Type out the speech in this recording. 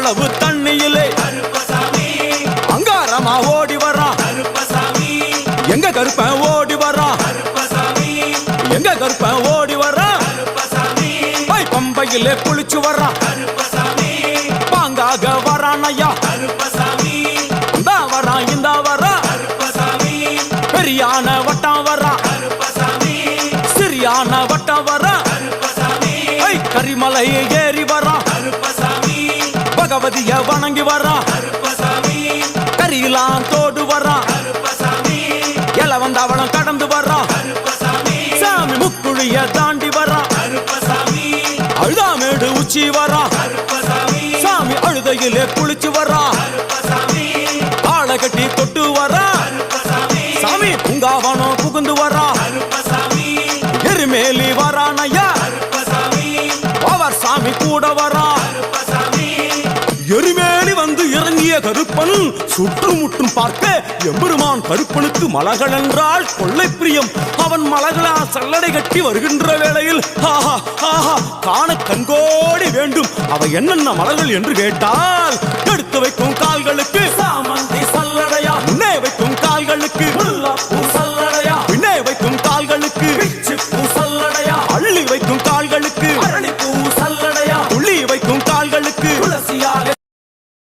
அவ்வளவு தண்ணியிலே அங்காரமா ஓடி வரான் எங்க கருப்பன் ஓடி வரான் எங்க கருப்பன் ஓடி வரான் பம்பையிலே குளிச்சு வரான் பாங்காக வரான் ஐயா இந்தா வரான் இந்த வரான் பெரியான வட்டம் வரான் சிறியான வட்டம் வரான் கரிமலை ஏறி வரான் பகவதிய வணங்கி வரான் கரியெல்லாம் தோடு வரான் எல வந்தவளம் கடந்து வரான் சாமி முக்குழிய தாண்டி வரான் அழுதாமேடு உச்சி வரான் சாமி அழுதையிலே குளிச்சு வரான் ஆளை கட்டி தொட்டு வரான் சாமி பூங்காவனம் புகுந்து வரான் எருமேலி வரான் ஐயா அவர் சாமி கூட வரான் எருமேலி வந்து இறங்கிய கருப்பன் சுற்றுமுற்றும் பார்க்க எம்பெருமான் கருப்பனுக்கு மலகள் என்றால் கொள்ளை பிரியம். அவன் மலகளா சல்லடை கட்டி வருகின்ற வேளையில் ஆஹா ஆஹா காண கண்கோடி வேண்டும். அவை என்னென்ன மலர்கள் என்று கேட்டால் எடுத்து வைக்கும் கால்களுக்கு சாமந்தி சல்லடையா, முன்னே வைக்கும் கால்களுக்கு முல்லைப்பூ சல்லடையா, பின்னே வைக்கும் கால்களுக்கு